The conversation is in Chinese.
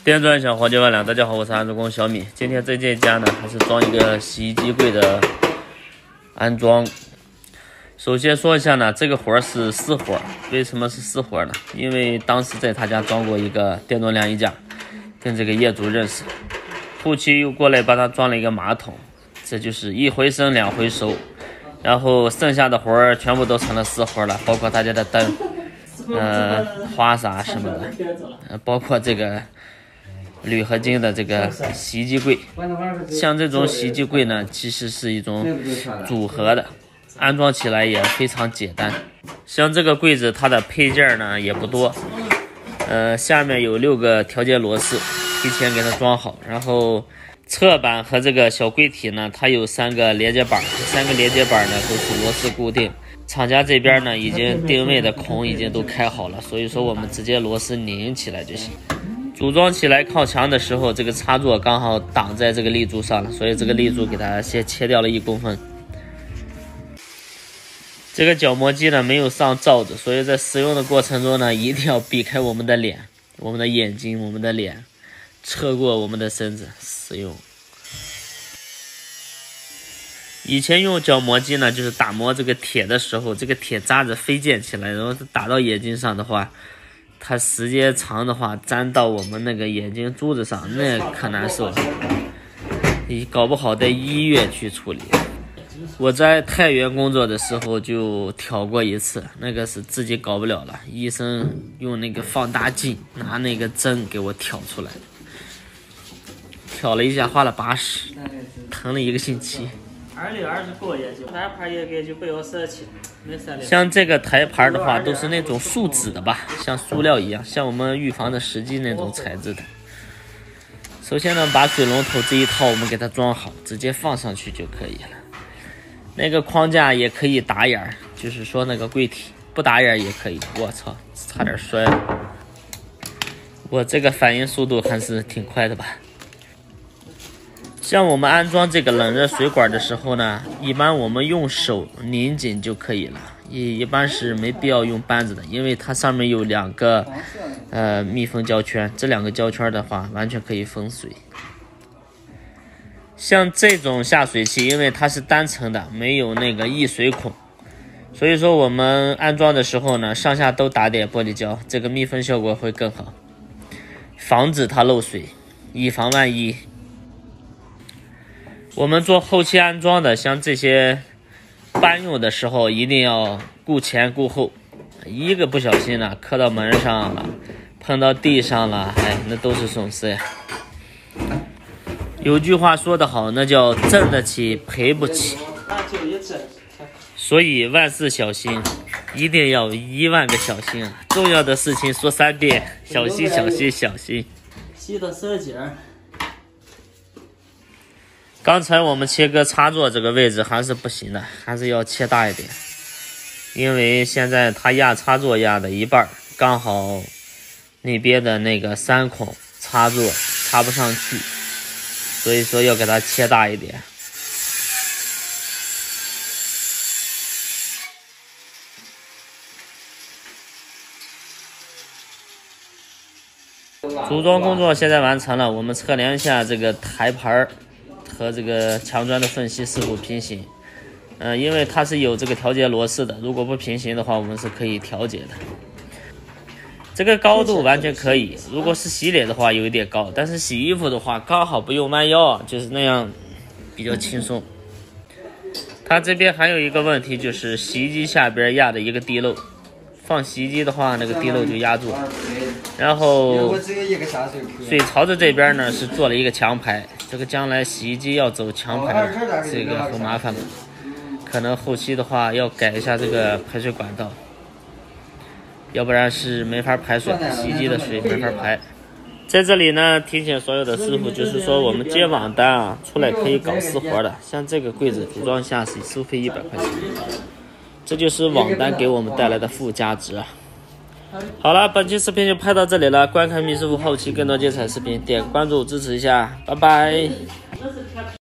电钻小黄金万两，大家好，我是安装工小米。今天这家呢，还是装一个洗衣机柜的安装。首先说一下呢，这个活是私活，为什么是私活呢？因为当时在他家装过一个电动晾衣架，跟这个业主认识，后期又过来帮他装了一个马桶，这就是一回生两回熟。然后剩下的活全部都成了私活了，包括他家的灯、花洒什么的，包括这个铝合金的这个洗衣机柜。像这种洗衣机柜呢，其实是一种组合的，安装起来也非常简单。像这个柜子，它的配件呢也不多，下面有6个调节螺丝，提前给它装好。然后侧板和这个小柜体呢，它有3个连接板，这3个连接板呢都是螺丝固定。厂家这边呢已经定位的孔已经都开好了，所以说我们直接螺丝拧起来就行。组装起来靠墙的时候，这个插座刚好挡在这个立柱上了，所以这个立柱给它先切掉了1公分。这个角磨机呢没有上罩子，所以在使用的过程中呢，一定要避开我们的脸、我们的眼睛、我们的脸，侧过我们的身子使用。以前用角磨机呢，就是打磨这个铁的时候，这个铁渣子飞溅起来，然后打到眼睛上的话，它时间长的话粘到我们那个眼睛珠子上，那可难受了，你搞不好在医院去处理。我在太原工作的时候就挑过一次，那个是自己搞不了了，医生用那个放大镜拿那个针给我挑出来，挑了一下花了80，疼了1个星期。26、29也就，台盘也就不要舍弃。像这个台盘的话，都是那种树脂的吧，像塑料一样，像我们预防的石机那种材质的。首先呢，把水龙头这一套我们给它装好，直接放上去就可以了。那个框架也可以打眼，就是说那个柜体不打眼也可以。我操，差点摔了！我这个反应速度还是挺快的吧。像我们安装这个冷热水管的时候呢，一般我们用手拧紧就可以了，一般是没必要用扳子的，因为它上面有2个密封胶圈，这2个胶圈的话完全可以封水。像这种下水器，因为它是单层的，没有那个溢水孔，所以说我们安装的时候呢，上下都打点玻璃胶，这个密封效果会更好，防止它漏水，以防万一。我们做后期安装的，像这些搬用的时候，一定要顾前顾后，一个不小心呢，磕到门上了，碰到地上了，那都是损失呀。有句话说得好，那叫挣得起赔不起，所以万事小心，一定要1万个小心啊！重要的事情说3遍，小心小心小心。洗到手劲儿。刚才我们切割插座这个位置还是不行的，还是要切大一点，因为现在它压插座压的一半，刚好那边的那个3孔插座插不上去，所以说要给它切大一点。组装工作现在完成了，我们测量一下这个台盘和这个墙砖的缝隙是否平行。因为它是有这个调节螺丝的，如果不平行的话，我们是可以调节的。这个高度完全可以，如果是洗脸的话有一点高，但是洗衣服的话刚好不用弯腰，就是那样比较轻松。它这边还有一个问题，就是洗衣机下边压的一个地漏，放洗衣机的话那个地漏就压住了。然后水槽子这边呢是做了一个墙排，这个将来洗衣机要走墙排，这个很麻烦的，可能后期的话要改一下这个排水管道，要不然是没法排水，洗衣机的水没法排。在这里呢提醒所有的师傅，就是说我们接网单啊，出来可以搞私活的，像这个柜子组装一下是收费100块钱，这就是网单给我们带来的附加值啊。好了，本期视频就拍到这里了，观看米师傅后期更多精彩视频，点关注支持一下，拜拜。